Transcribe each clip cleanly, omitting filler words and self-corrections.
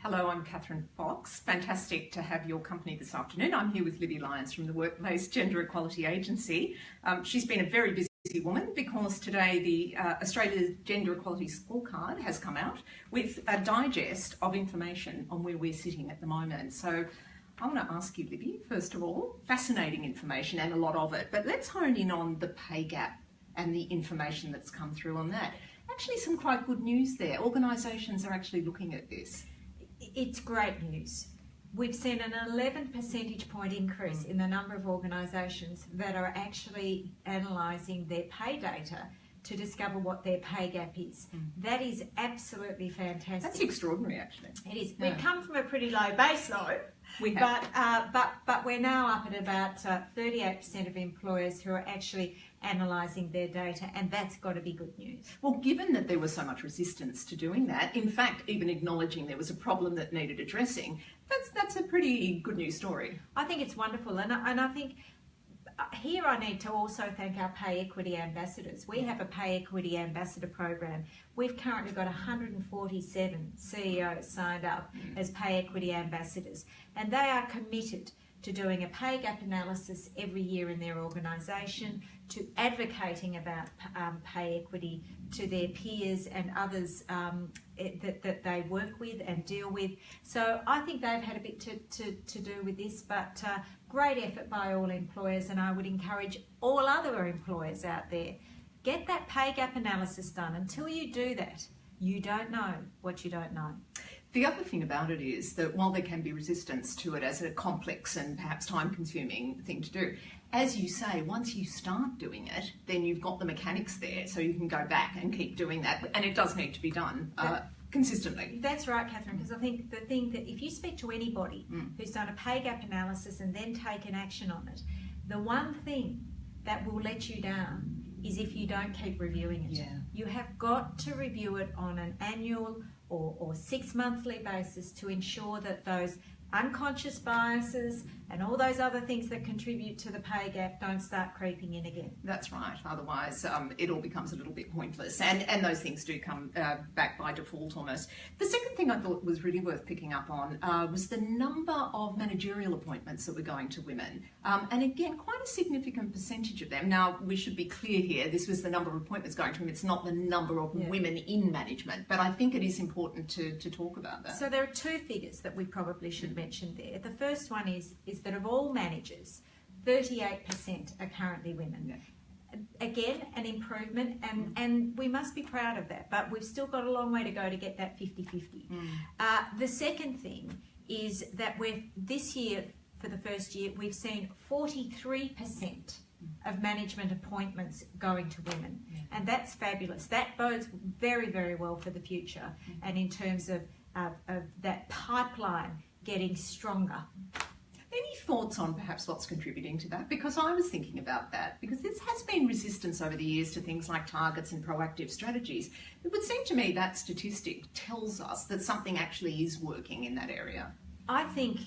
Hello, I'm Catherine Fox. Fantastic to have your company this afternoon. I'm here with Libby Lyons from the Workplace Gender Equality Agency. She's been a very busy woman because today the Australia's Gender Equality Scorecard has come out with a digest of information on where we're sitting at the moment. So I want to ask you, Libby, first of all, fascinating information and a lot of it, but let's hone in on the pay gap and the information that's come through on that. Actually, some quite good news there. Organisations are actually looking at this. It's great news. We've seen an 11 percentage point increase in the number of organisations that are actually analysing their pay data to discover what their pay gap is. That is absolutely fantastic. That's extraordinary, actually. It is. We've come from a pretty low base, though. We have. But we're now up at about 38% of employers who are actually analysing their data, and that's got to be good news. Well, given that there was so much resistance to doing that, in fact, even acknowledging there was a problem that needed addressing, that's a pretty good news story. I think it's wonderful, and I think here I need to also thank our pay equity ambassadors. We have a pay equity ambassador program. We've currently got 147 CEOs signed up as pay equity ambassadors, and they are committed to doing a pay gap analysis every year in their organisation, to advocating about pay equity to their peers and others that they work with and deal with. So I think they've had a bit to do with this, but great effort by all employers, and I would encourage all other employers out there, get that pay gap analysis done. Until you do that, you don't know what you don't know. The other thing about it is that while there can be resistance to it as a complex and perhaps time-consuming thing to do, as you say, once you start doing it, then you've got the mechanics there, so you can go back and keep doing that, and it does need to be done consistently. That's right, Catherine, because I think the thing that if you speak to anybody who's done a pay gap analysis and then taken action on it, the one thing that will let you down is if you don't keep reviewing it. Yeah. You have got to review it on an annual or 6 monthly basis to ensure that those unconscious biases and all those other things that contribute to the pay gap don't start creeping in again. That's right, otherwise it all becomes a little bit pointless, and those things do come back by default almost. The second thing I thought was really worth picking up on was the number of managerial appointments that were going to women, and again quite a significant percentage of them. Now we should be clear here, this was the number of appointments going to women, it's not the number of women in management, but I think it is important to talk about that. So there are two figures that we probably should mention there. The first one is that of all managers, 38% are currently women. Yeah. Again, an improvement, and we must be proud of that, but we've still got a long way to go to get that 50-50. The second thing is that this year, for the first year, we've seen 43% of management appointments going to women, and that's fabulous. That bodes very, very well for the future, and in terms of that pipeline getting stronger. Any thoughts on perhaps what's contributing to that? Because I was thinking about that, because there has been resistance over the years to things like targets and proactive strategies. It would seem to me that statistic tells us that something actually is working in that area. I think,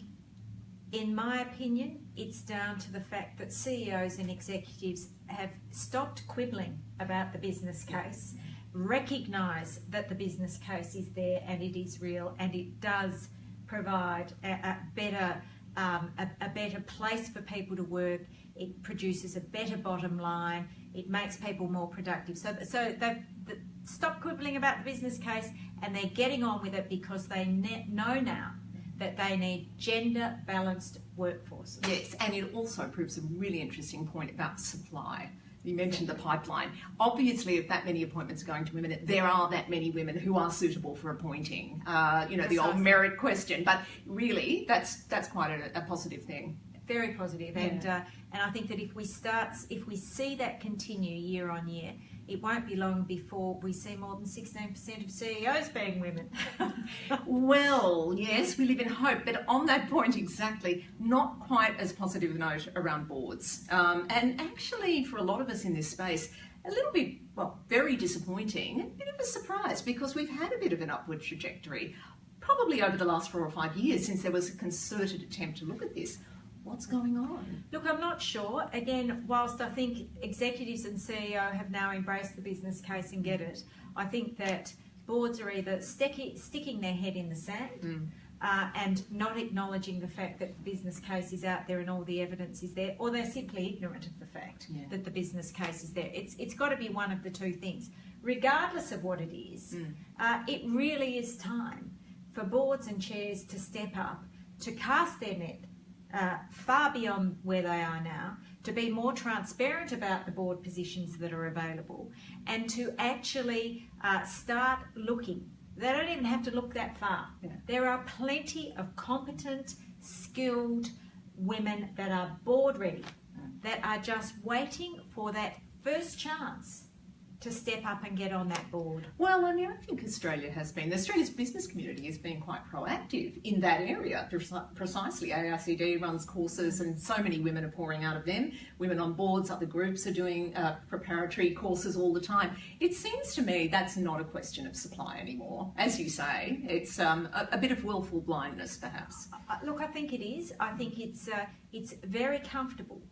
in my opinion, it's down to the fact that CEOs and executives have stopped quibbling about the business case, recognise that the business case is there and it is real, and it does provide a better place for people to work. It produces a better bottom line. It makes people more productive. So they've stopped quibbling about the business case, and they're getting on with it because they know now that they need gender balanced workforces. Yes, and it also proves a really interesting point about supply. You mentioned the pipeline. Obviously, if that many appointments are going to women, there are that many women who are suitable for appointing. The old merit question. But really, that's quite a positive thing. Very positive. Yeah. And I think that if we see that continue year on year, it won't be long before we see more than 16% of CEOs being women. Well, yes, we live in hope, but on that point exactly, not quite as positive a note around boards. And actually, for a lot of us in this space, a little bit, well, very disappointing, a bit of a surprise, because we've had a bit of an upward trajectory, probably over the last 4 or 5 years since there was a concerted attempt to look at this. What's going on? Look, I'm not sure. Again, whilst I think executives and CEO have now embraced the business case and get it, I think that boards are either sticking their head in the sand and not acknowledging the fact that the business case is out there and all the evidence is there, or they're simply ignorant of the fact that the business case is there. It's got to be one of the two things. Regardless of what it is, it really is time for boards and chairs to step up, to cast their net far beyond where they are now, to be more transparent about the board positions that are available, and to actually start looking. They don't even have to look that far. There are plenty of competent, skilled women that are board ready, that are just waiting for that first chance to step up and get on that board. Well, I mean, I think Australia's business community has been quite proactive in that area. Precisely, AICD runs courses and so many women are pouring out of them. Women on boards, other groups are doing preparatory courses all the time. It seems to me that's not a question of supply anymore. As you say, it's a bit of willful blindness, perhaps. Look, I think it is. I think it's very comfortable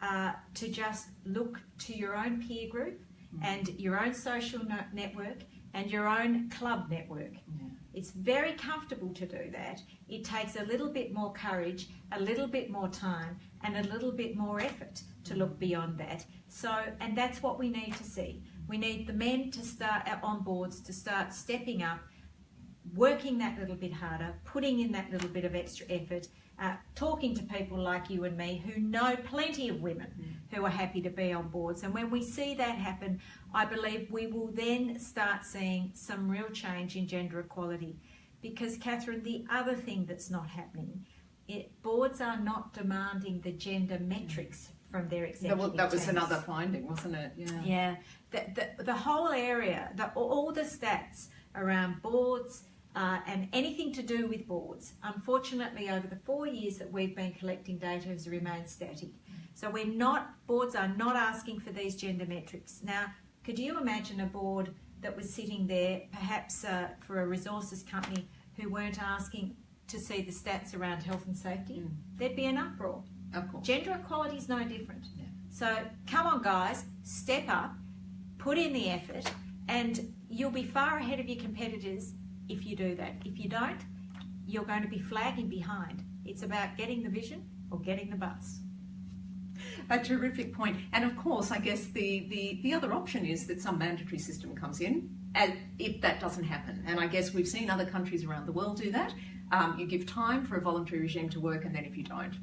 to just look to your own peer group and your own social network and your own club network. It's very comfortable to do that. It takes a little bit more courage, a little bit more time, and a little bit more effort to look beyond that. So, and that's what we need to see. We need the men to start on boards, to start stepping up, working that little bit harder, putting in that little bit of extra effort, talking to people like you and me who know plenty of women who are happy to be on boards. And when we see that happen, I believe we will then start seeing some real change in gender equality. Because, Catherine, the other thing that's not happening, boards are not demanding the gender metrics from their executive That was teams. another finding, wasn't it? Yeah. The whole area, all the stats around boards, and anything to do with boards, unfortunately, over the 4 years that we've been collecting data, has remained static. So boards are not asking for these gender metrics. Now, could you imagine a board that was sitting there, perhaps for a resources company, who weren't asking to see the stats around health and safety? There'd be an uproar. Of course. Gender equality is no different. So come on, guys, step up, put in the effort, and you'll be far ahead of your competitors if you do that. If you don't, you're going to be flagging behind. It's about getting the vision or getting the bus. A terrific point. And of course, I guess the other option is that some mandatory system comes in, and if that doesn't happen. And I guess we've seen other countries around the world do that. You give time for a voluntary regime to work, and then if you don't,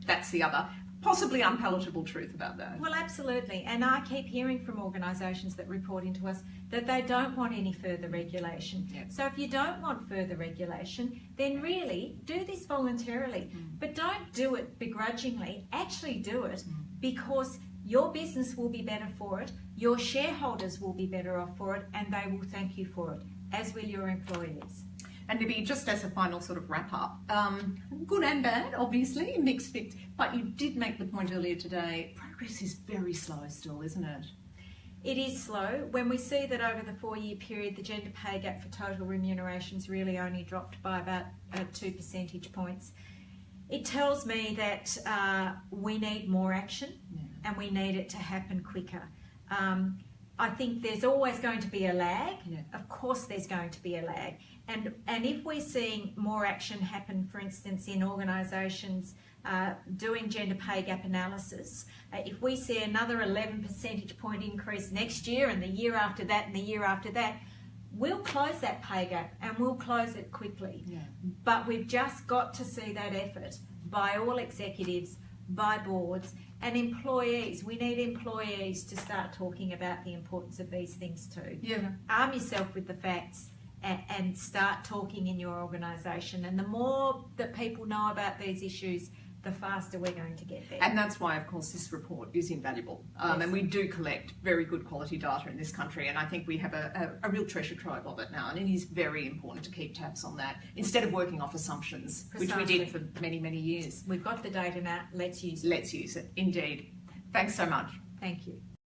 that's the other possibly unpalatable truth about that. Well, absolutely. And I keep hearing from organisations that report into us that they don't want any further regulation. So if you don't want further regulation, then really do this voluntarily. But don't do it begrudgingly. Actually do it because your business will be better for it, your shareholders will be better off for it, and they will thank you for it, as will your employees. And Libby, just as a final sort of wrap up, good and bad, obviously, mixed, but you did make the point earlier today, progress is very slow still, isn't it? It is slow. When we see that over the 4-year period, the gender pay gap for total remunerations really only dropped by about 2 percentage points, it tells me that we need more action and we need it to happen quicker. I think there's always going to be a lag. Of course there's going to be a lag. And if we're seeing more action happen, for instance, in organisations doing gender pay gap analysis, if we see another 11 percentage point increase next year and the year after that and the year after that, we'll close that pay gap and we'll close it quickly. But we've just got to see that effort by all executives, by boards, and employees. We need employees to start talking about the importance of these things too. Arm yourself with the facts and start talking in your organisation. And the more that people know about these issues, the faster we're going to get there. And that's why, of course, this report is invaluable. And we do collect very good quality data in this country, and I think we have a real treasure trove of it now, and it is very important to keep tabs on that instead of working off assumptions, which we did for many, many years. We've got the data now, let's use it. Let's use it, indeed. Thanks so much. Thank you.